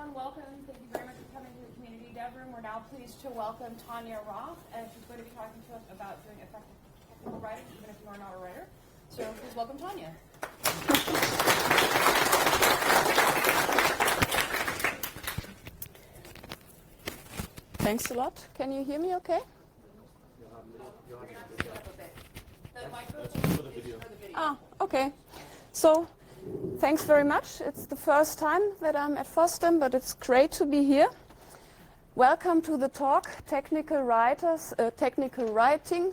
warm welcome. Thank you very much for coming to the Community Dev Room. We're now pleased to welcome Tanya Roth, and she's going to be talking to us about doing effective technical writing, even if you are not a writer. So please welcome Tanya. Thanks a lot. Can you hear me okay? The microphone is for the video. Ah, okay. So, thanks very much. It's the first time that I'm at FOSDEM, but it's great to be here. Welcome to the talk, Technical Writing,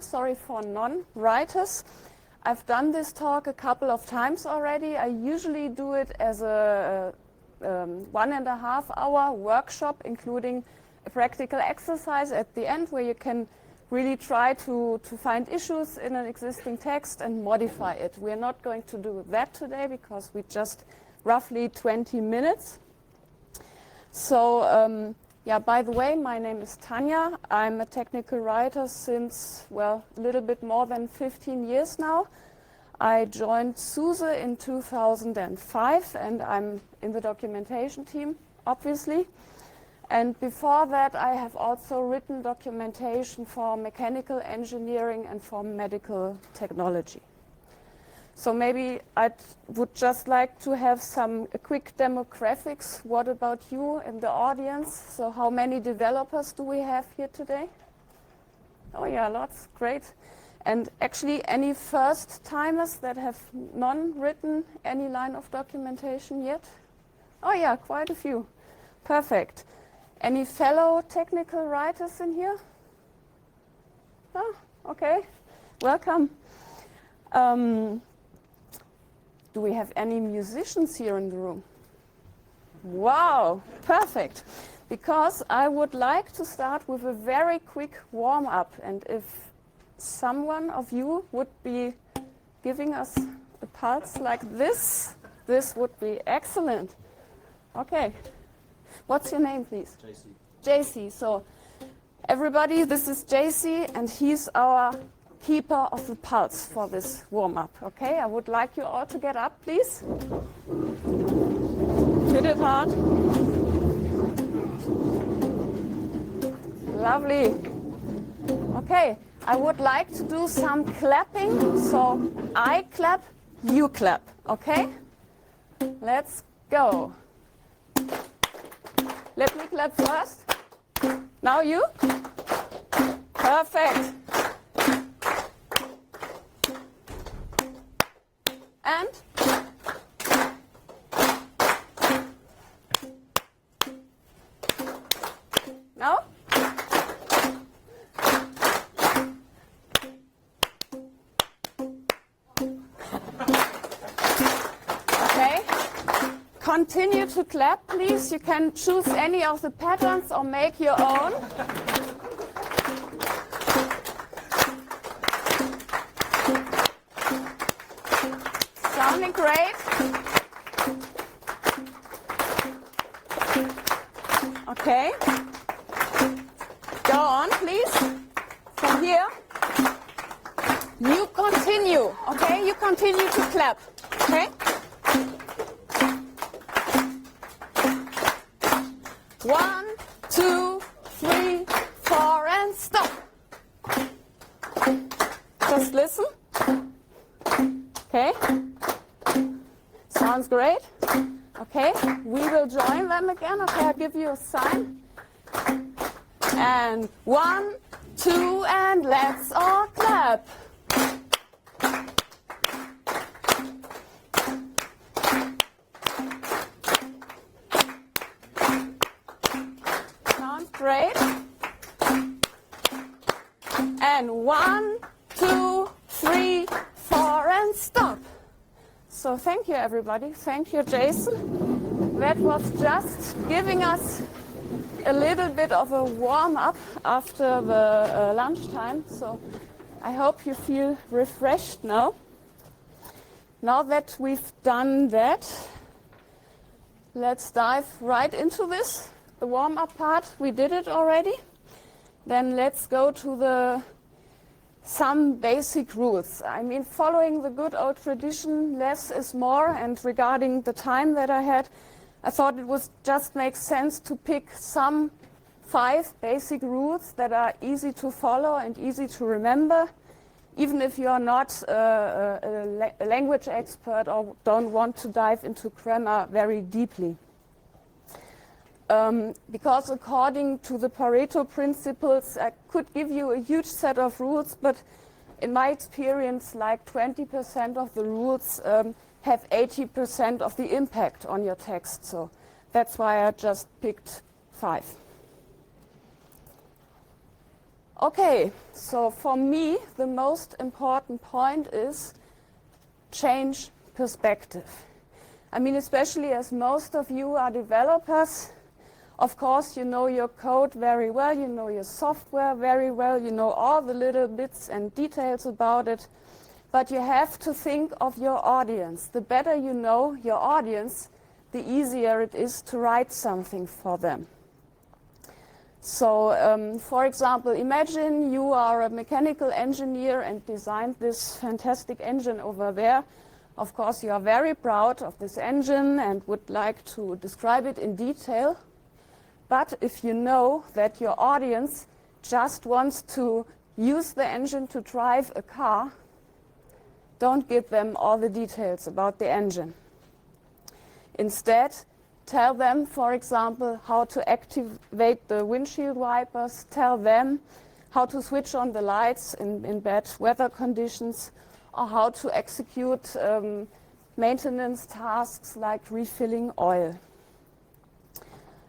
for non-writers. I've done this talk a couple of times already. I usually do it as a 1.5 hour workshop, including a practical exercise at the end where you can really try to find issues in an existing text and modify it. We're not going to do that today because we just roughly 20 minutes. So, by the way, my name is Tanya. I'm a technical writer since, a little bit more than 15 years now. I joined SUSE in 2005, and I'm in the documentation team, obviously. And before that, I have also written documentation for mechanical engineering and for medical technology. So maybe I would just like to have some quick demographics. What about you in the audience? So how many developers do we have here today? Oh yeah, lots, great. And actually, any first-timers that have non-written any line of documentation yet? Oh yeah, quite a few. Perfect. Any fellow technical writers in here? Oh, okay. Welcome. Do we have any musicians here in the room? Wow, perfect. Because I would like to start with a very quick warm-up. And if someone of you would be giving us a pulse like this, this would be excellent. Okay. What's your name, please? JC. So, everybody, this is JC, and he's our keeper of the pulse for this warm-up. Okay, I would like you all to get up, please. Hit it hard. Lovely. Okay, I would like to do some clapping. So, I clap, you clap. Okay? Let's go. Let me clap first. Now you. Perfect. And now. Okay. Continue to clap, please. You can choose any of the patterns or make your own. Sounding great. Okay. Go on, please. From here. You continue, okay? You continue to clap, okay? 1, 2, 3, 4, and stop. Just listen. Okay. Sounds great. Okay. We will join them again. Okay, I'll give you a sign. And 1, 2, and let's all clap. Great. And 1, 2, 3, 4, and stop. So thank you, everybody. Thank you, Jason. That was just giving us a little bit of a warm-up after the lunchtime. So I hope you feel refreshed now. Now that we've done that, let's dive right into this. The warm-up part, we did it already. Then let's go to some basic rules. I mean, following the good old tradition, less is more. And regarding the time that I had, I thought it was just makes sense to pick some 5 basic rules that are easy to follow and easy to remember, even if you're not a language expert or don't want to dive into grammar very deeply. Because according to the Pareto principles, I could give you a huge set of rules, but in my experience, like 20% of the rules have 80% of the impact on your text. So that's why I just picked 5. Okay, so for me, the most important point is change perspective. I mean, especially as most of you are developers, of course, you know your code very well, you know your software very well, you know all the little bits and details about it, but you have to think of your audience. The better you know your audience, the easier it is to write something for them. So, for example, imagine you are a mechanical engineer and designed this fantastic engine over there. Of course, you are very proud of this engine and would like to describe it in detail. But if you know that your audience just wants to use the engine to drive a car, don't give them all the details about the engine. Instead, tell them, for example, how to activate the windshield wipers. Tell them how to switch on the lights in bad weather conditions, or how to execute maintenance tasks like refilling oil.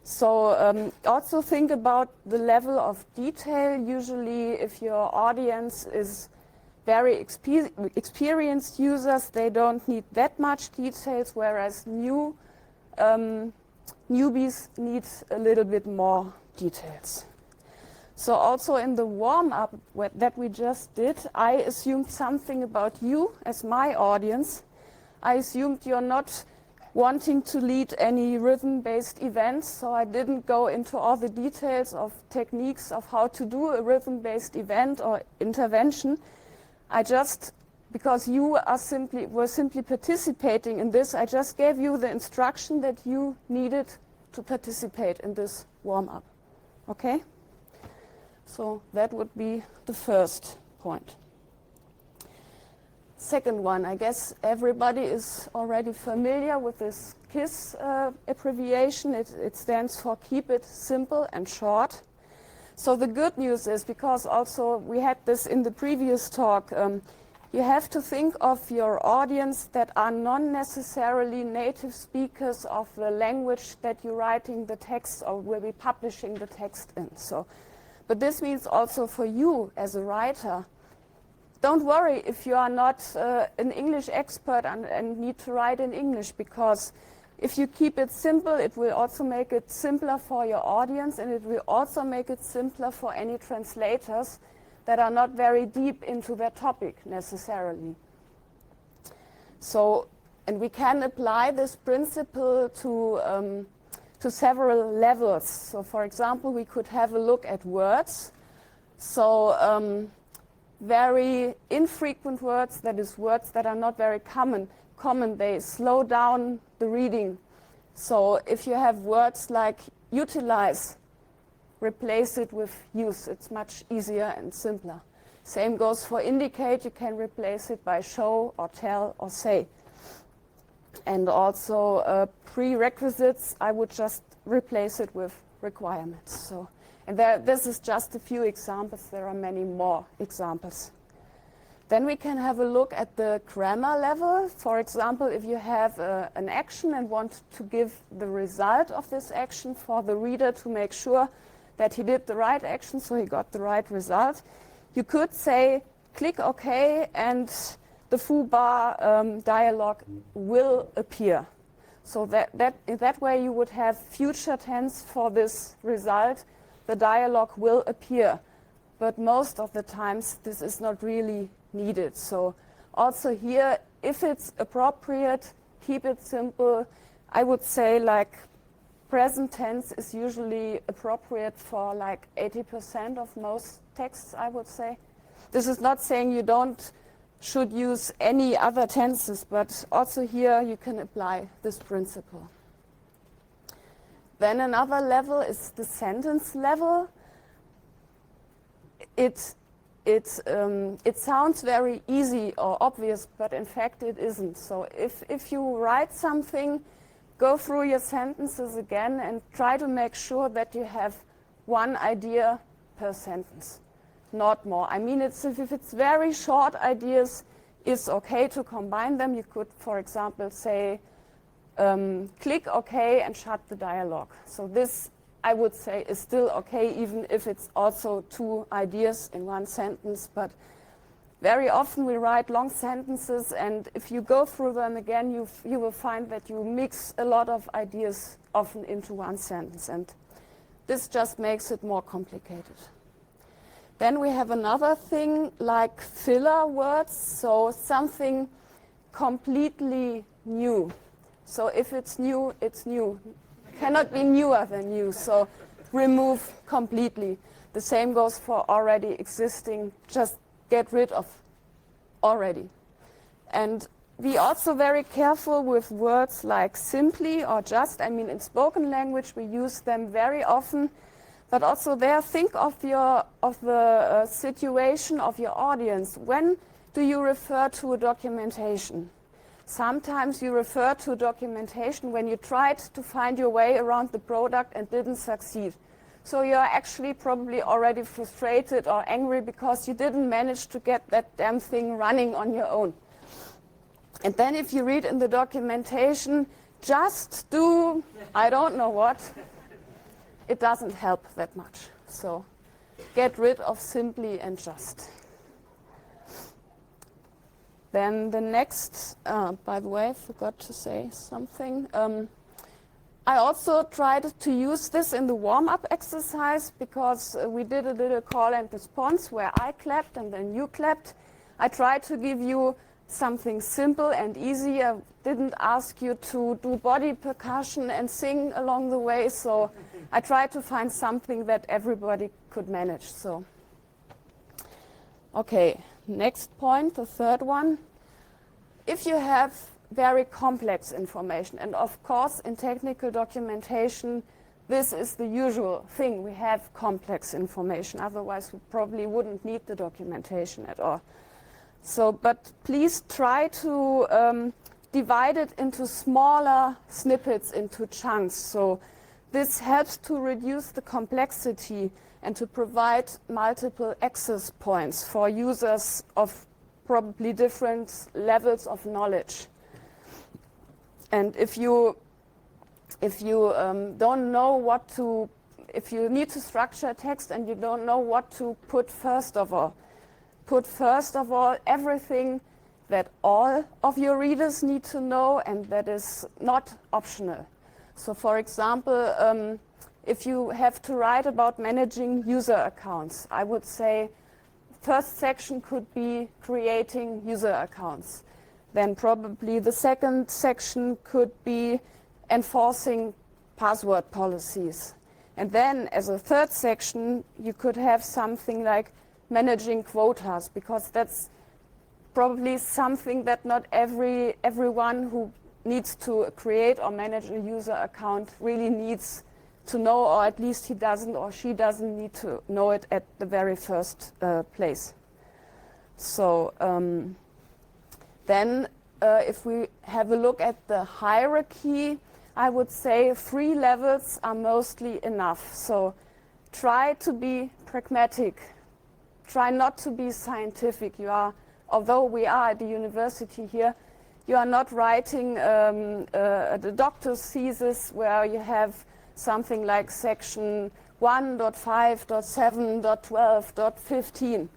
So also think about the level of detail. Usually, if your audience is very experienced users, they don't need that much details, whereas newbies need a little bit more details. So also in the warm-up that we just did, I assumed something about you as my audience. I assumed you're not wanting to lead any rhythm-based events, so I didn't go into all the details of techniques of how to do a rhythm-based event or intervention. I just, because you were simply participating in this, I just gave you the instruction that you needed to participate in this warm-up. Okay? So that would be the first point. Second one, I guess everybody is already familiar with this KISS abbreviation. It stands for Keep It Simple and Short. So the good news is, because also we had this in the previous talk, you have to think of your audience that are not necessarily native speakers of the language that you're writing the text or will be publishing the text in. But this means also for you as a writer, don't worry if you are not an English expert and need to write in English, because if you keep it simple, it will also make it simpler for your audience, and it will also make it simpler for any translators that are not very deep into their topic necessarily. So, and we can apply this principle to several levels. So for example, we could have a look at words. So very infrequent words, that is words that are not very common, they slow down the reading. So if you have words like utilize, replace it with use. It's much easier and simpler. Same goes for indicate. You can replace it by show or tell or say. And also prerequisites, I would just replace it with requirements. So, and this is just a few examples. There are many more examples. Then we can have a look at the grammar level. For example, if you have an action and want to give the result of this action for the reader to make sure that he did the right action, so he got the right result, you could say, click OK, and the foobar dialog will appear. So in that way you would have future tense for this result. The dialog will appear. But most of the times this is not really needed. So also here, if it's appropriate, keep it simple. I would say like present tense is usually appropriate for like 80% of most texts, I would say. This is not saying you should use any other tenses, but also here you can apply this principle. Then another level is the sentence level. It sounds very easy or obvious, but in fact it isn't. So if you write something, go through your sentences again and try to make sure that you have one idea per sentence, not more. I mean, if it's very short ideas, it's okay to combine them. You could, for example, say, click OK and shut the dialogue. So this, I would say, is still okay, even if it's also two ideas in one sentence. But very often we write long sentences, and if you go through them again, you will find that you mix a lot of ideas often into one sentence, and this just makes it more complicated. Then we have another thing like filler words, so something completely new. So if it's new, it's new. Cannot be newer than new, so remove completely. The same goes for already existing, just get rid of already. And be also very careful with words like simply or just. I mean, in spoken language we use them very often, but also there think of the situation of your audience. When do you refer to a documentation? Sometimes you refer to documentation when you tried to find your way around the product and didn't succeed. So you're actually probably already frustrated or angry because you didn't manage to get that damn thing running on your own. And then if you read in the documentation, just do I don't know what, it doesn't help that much. So get rid of simply and just. Then the next, by the way, I forgot to say something. I also tried to use this in the warm-up exercise because we did a little call and response where I clapped and then you clapped. I tried to give you something simple and easy. I didn't ask you to do body percussion and sing along the way, so I tried to find something that everybody could manage. So, okay, next point, the third one. If you have very complex information, and of course in technical documentation this is the usual thing, we have complex information, otherwise we probably wouldn't need the documentation at all. So, but please try to divide it into smaller snippets, into chunks. So this helps to reduce the complexity and to provide multiple access points for users of probably different levels of knowledge. And if you don't know what to, if you need to structure text and you don't know what to put first of all, put first of all everything that all of your readers need to know and that is not optional. So for example, if you have to write about managing user accounts, I would say first section could be creating user accounts. Then probably the second section could be enforcing password policies. And then as a third section, you could have something like managing quotas, because that's probably something that not everyone who needs to create or manage a user account really needs to know, or at least he doesn't or she doesn't need to know it at the very first place. So then if we have a look at the hierarchy, I would say 3 levels are mostly enough. So try to be pragmatic. Try not to be scientific. You are, although we are at the university here, you are not writing the doctor's thesis where you have something like section 1.5.7.12.15.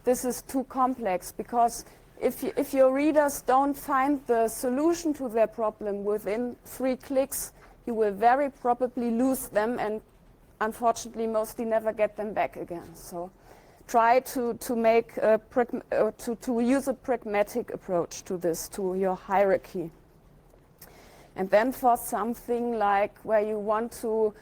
This is too complex, because if your readers don't find the solution to their problem within 3 clicks, you will very probably lose them and unfortunately mostly never get them back again. So try to use a pragmatic approach to this, to your hierarchy. And then for something like where you want to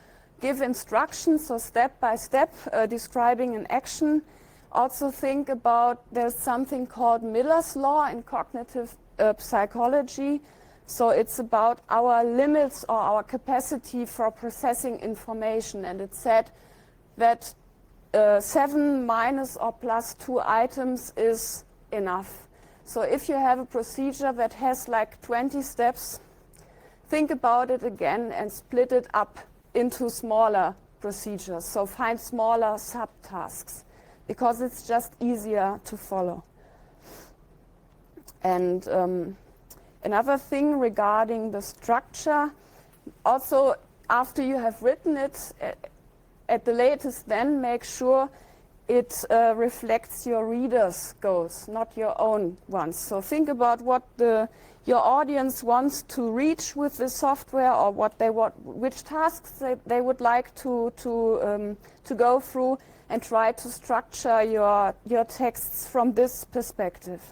give instructions, so step by step describing an action, also think about, there's something called Miller's law in cognitive psychology. So it's about our limits or our capacity for processing information. And it said that 7 minus or plus 2 items is enough. So if you have a procedure that has like 20 steps, think about it again and split it up into smaller procedures. So find smaller subtasks because it's just easier to follow. And another thing regarding the structure, also after you have written it, at the latest then make sure it reflects your reader's goals, not your own ones. So think about what your audience wants to reach with the software, or what they want, which tasks they would like to go through, and try to structure your texts from this perspective.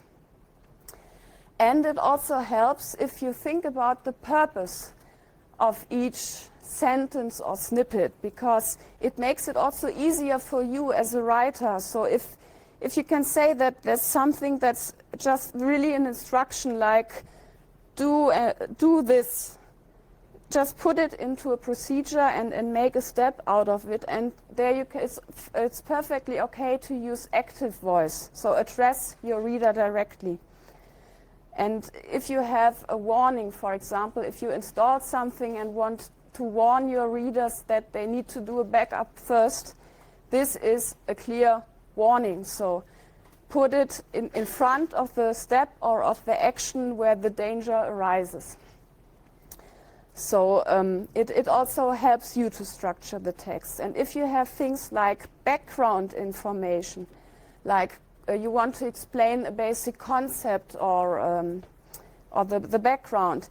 And it also helps if you think about the purpose of each sentence or snippet, because it makes it also easier for you as a writer. So if you can say that there's something that's just really an instruction, like do this, just put it into a procedure and make a step out of it, and there you can, it's perfectly okay to use active voice, so address your reader directly. And if you have a warning, for example, if you install something and want to warn your readers that they need to do a backup first, this is a clear warning. So put it in front of the step or of the action where the danger arises. So it also helps you to structure the text. And if you have things like background information, like you want to explain a basic concept or the background,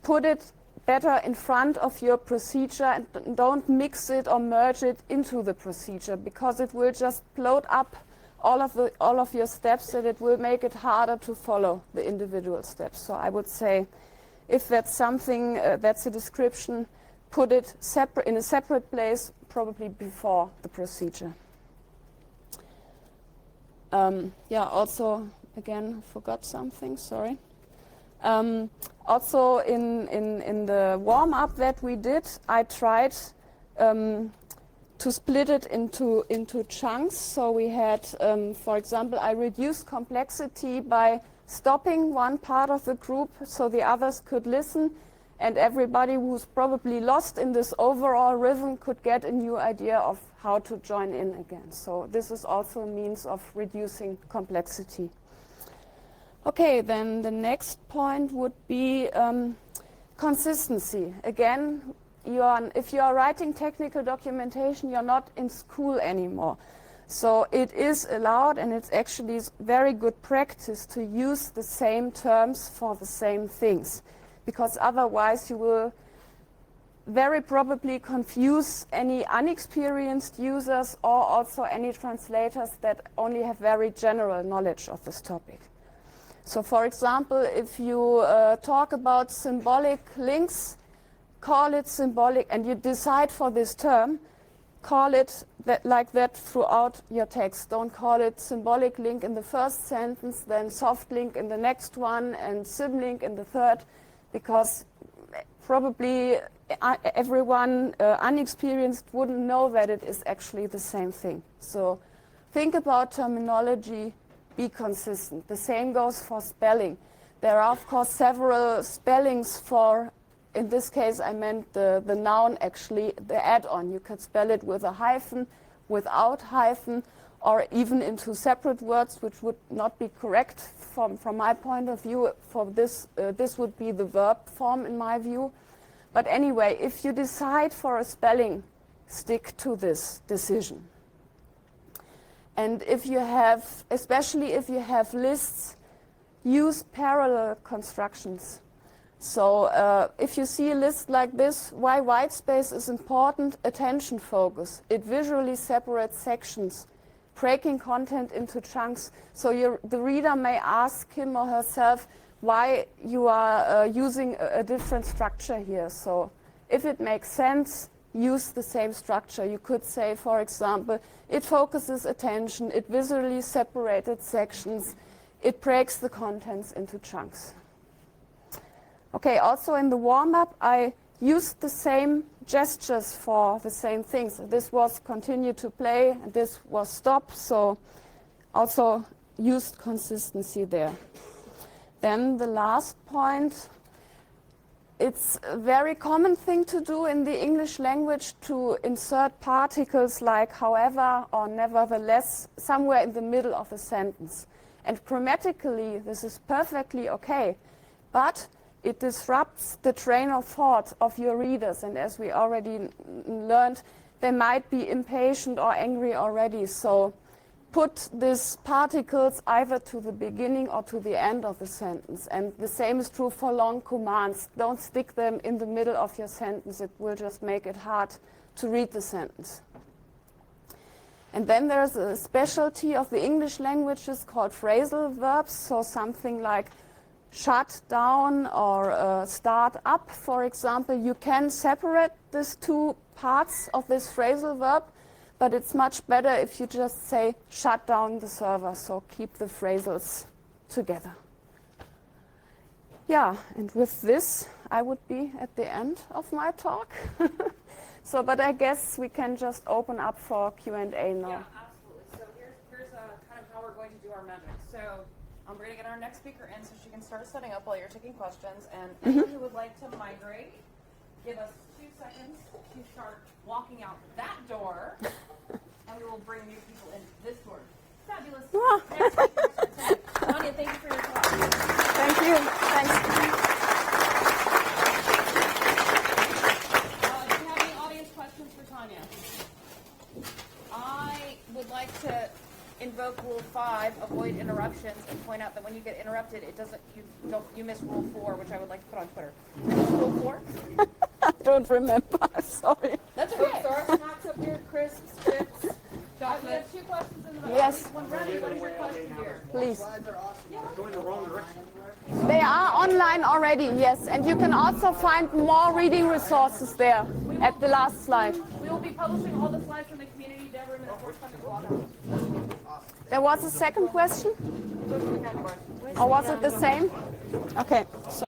put it better in front of your procedure and don't mix it or merge it into the procedure, because it will just bloat up all of your steps, and it will make it harder to follow the individual steps. So I would say, if that's something that's a description, put it in a separate place, probably before the procedure. Also, again, forgot something, sorry. Also, in the warm-up that we did, I tried to split it into chunks. So we had, for example, I reduced complexity by stopping one part of the group so the others could listen, and everybody who's probably lost in this overall rhythm could get a new idea of how to join in again. So this is also a means of reducing complexity. Okay, then the next point would be consistency. Again, if you are writing technical documentation, you're not in school anymore. So it is allowed, and it's actually very good practice to use the same terms for the same things, because otherwise you will very probably confuse any unexperienced users or also any translators that only have very general knowledge of this topic. So for example, if you talk about symbolic links, call it symbolic, and you decide for this term, call it like that throughout your text. Don't call it symbolic link in the first sentence, then soft link in the next one, and symlink in the third, because probably everyone unexperienced wouldn't know that it is actually the same thing. So think about terminology, be consistent. The same goes for spelling. There are, of course, several spellings for, in this case, I meant the noun, actually, the add-on. You could spell it with a hyphen, without hyphen, or even into separate words, which would not be correct from my point of view. For this, this would be the verb form in my view. But anyway, if you decide for a spelling, stick to this decision. And if you have, especially if you have lists, use parallel constructions. So if you see a list like this, why white space is important, attention focus. It visually separates sections, breaking content into chunks. So the reader may ask him or herself why you are using a different structure here. So if it makes sense, use the same structure. You could say, for example, it focuses attention, it visually separated sections, it breaks the contents into chunks. Okay, also in the warm-up, I used the same gestures for the same things. This was continue to play, and this was stop, so also used consistency there. Then the last point, it's a very common thing to do in the English language to insert particles like however or nevertheless somewhere in the middle of a sentence. And grammatically, this is perfectly okay, but it disrupts the train of thought of your readers. And as we already learned, they might be impatient or angry already. So put these particles either to the beginning or to the end of the sentence. And the same is true for long commands. Don't stick them in the middle of your sentence. It will just make it hard to read the sentence. And then there's a specialty of the English languages called phrasal verbs. So something like shut down or start up, for example. You can separate these two parts of this phrasal verb, but it's much better if you just say shut down the server, so keep the phrasals together. Yeah, and with this, I would be at the end of my talk. So, but I guess we can just open up for Q&A now. Yeah, absolutely. So here's kind of how we're going to do our magic. So we're going to get our next speaker in so she can start setting up while you're taking questions. And anyone who would like to migrate, give us 2 seconds to start walking out that door, and we will bring new people in this door. Fabulous. Ah. Next speaker. Tanya, thank you for your talk. Thank you. Thanks. Do you have any audience questions for Tanya? I would like to invoke Rule 5, avoid interruptions, and point out that when you get interrupted, it doesn't you miss Rule 4, which I would like to put on Twitter. Rule 4? I don't remember. Sorry. That's okay. So our snacks up here, crisps, chips, We chocolate. have 2 questions in the back. Yes. One ready. What is your question here? Please. Going the wrong direction. They are online already, yes. And you can also find more reading resources there at the last slide. We will be publishing all the slides from the community dev room at 400 block. There was a second question? Or was it the same? Okay. So